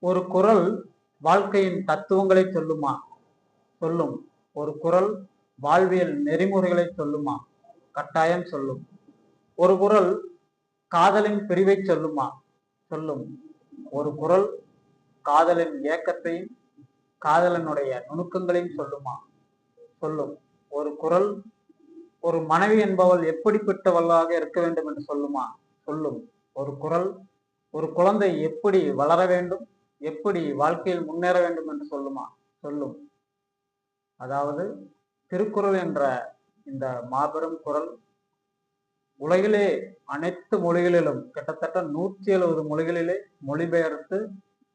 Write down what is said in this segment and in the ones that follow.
ஒரு குறள் வாழ்க்கையின் தத்துவங்களை சொல்லுமா? சொல்லும். ஒரு குறள் வாழ்வியல் நெறிமுறைகளை சொல்லுமா? கட்டாயம் சொல்லும். ஒரு குறள் காதலின் பிரிவை சொல்லுமா? சொல்லும். ஒரு குறள் காதலின் ஏக்கத்தையும் காதலனுடைய நுணுக்கங்களையும் சொல்லுமா? சொல்லும். ஒரு குறள் ஒரு மனைவி என்பவள் எப்படிப்பட்டவளாக இருக்க வேண்டும் என்று சொல்லுமா? சொல்லும். ஒரு குறள் ஒரு குழந்தை எப்படி வளர வேண்டும், எப்படி வாழ்க்கையில் முன்னேற வேண்டும் என்று சொல்லுமா? சொல்லும். அதாவது திருக்குறள் என்ற இந்த மாபெரும் குறள் உலகிலே அனைத்து மொழிகளிலும் கிட்டத்தட்ட 170 மொழிகளிலே மொழிபெயர்த்து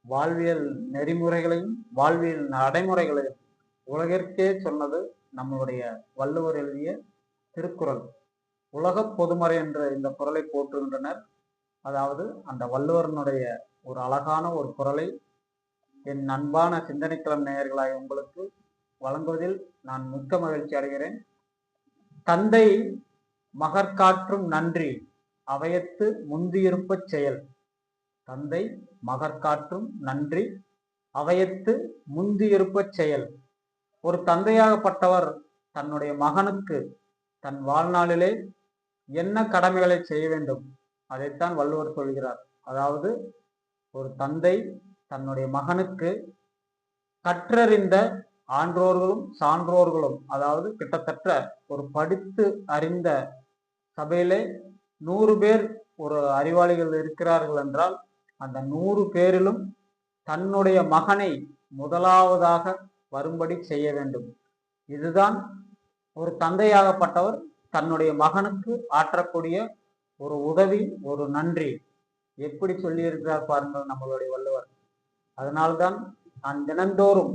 வாழ்வியல் நெறிமுறைகளையும் வாழ்வியல் நடைமுறைகளையும் உலகிற்கே சொன்னது நம்மளுடைய வள்ளுவர் எழுதிய திருக்குறள். உலக பொதுமறை என்ற இந்த குறளை போற்றுகின்றனர். அதாவது அந்த வள்ளுவரனுடைய ஒரு அழகான ஒரு குறளை என் அன்பான சிந்தனைக்களம் நேயர்களாய் உங்களுக்கு வழங்குவதில் நான் மிக்க மகிழ்ச்சி அடைகிறேன். தந்தை மகற்காற்றும் நன்றி அவையத்து முந்தியிருப்ப செயல். தந்தை மகற்காற்றும் நன்றி அவையத்து முந்தியிருப்ப செயல். ஒரு தந்தையாகப்பட்டவர் தன்னுடைய மகனுக்கு தன் வாழ்நாளிலே என்ன கடமைகளை செய்ய வேண்டும் அதைத்தான் வள்ளுவர் சொல்கிறார். அதாவது ஒரு தந்தை தன்னுடைய மகனுக்கு கற்றறிந்த ஆன்றோர்களும் சான்றோர்களும், அதாவது கிட்டத்தட்ட ஒரு படித்து அறிந்த சபையிலே 100 பேர் ஒரு அறிவாளிகள் இருக்கிறார்கள் என்றால் அந்த 100 பேரிலும் தன்னுடைய மகனை முதலாவதாக வரும்படி செய்ய வேண்டும். இதுதான் ஒரு தந்தையாகப்பட்டவர் தன்னுடைய மகனுக்கு ஆற்றக்கூடிய ஒரு உதவி, ஒரு நன்றி. எப்படி சொல்லி இருக்கிறார் பாருங்கள் நம்மளுடைய வள்ளுவர். அதனால்தான் நான் தினந்தோறும்,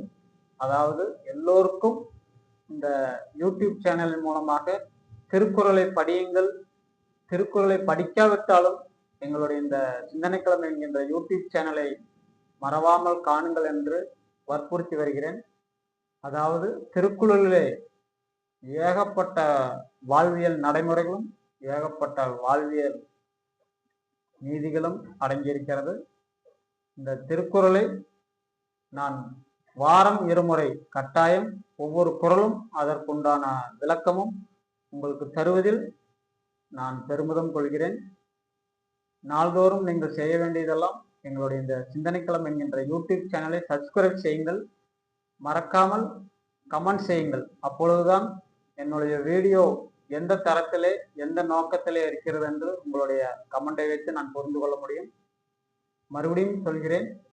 அதாவது எல்லோருக்கும் இந்த யூடியூப் சேனலின் மூலமாக திருக்குறளை படியுங்கள், திருக்குறளை படிக்காவிட்டாலும் எங்களுடைய இந்த சிந்தனைக்களம் என்கின்ற யூடியூப் சேனலை மறவாமல் காணுங்கள் என்று வற்புறுத்தி வருகிறேன். அதாவது திருக்குறளிலே ஏகப்பட்ட வாழ்வியல் நடைமுறைகளும் ஏகப்பட்ட வாழ்வியல் நீதிகளும் அடங்கியிருக்கிறது. இந்த திருக்குறளை நான் வாரம் 2 முறை கட்டாயம் ஒவ்வொரு குறளும் அதற்குண்டான விளக்கமும் உங்களுக்கு தருவதில் நான் பெருமிதம் கொள்கிறேன். நாள்தோறும் நீங்கள் செய்ய வேண்டியதெல்லாம் எங்களுடைய இந்த சிந்தனைக்களம் என்கின்ற யூடியூப் சேனலை சப்ஸ்கிரைப் செய்யுங்கள், மறக்காமல் கமெண்ட் செய்யுங்கள். அப்பொழுதுதான் என்னுடைய வீடியோ எந்த தரத்திலே எந்த நோக்கத்திலே இருக்கிறது என்று உங்களுடைய கமெண்டை வைத்து நான் புரிந்து கொள்ள முடியும். மறுபடியும் சொல்கிறேன்,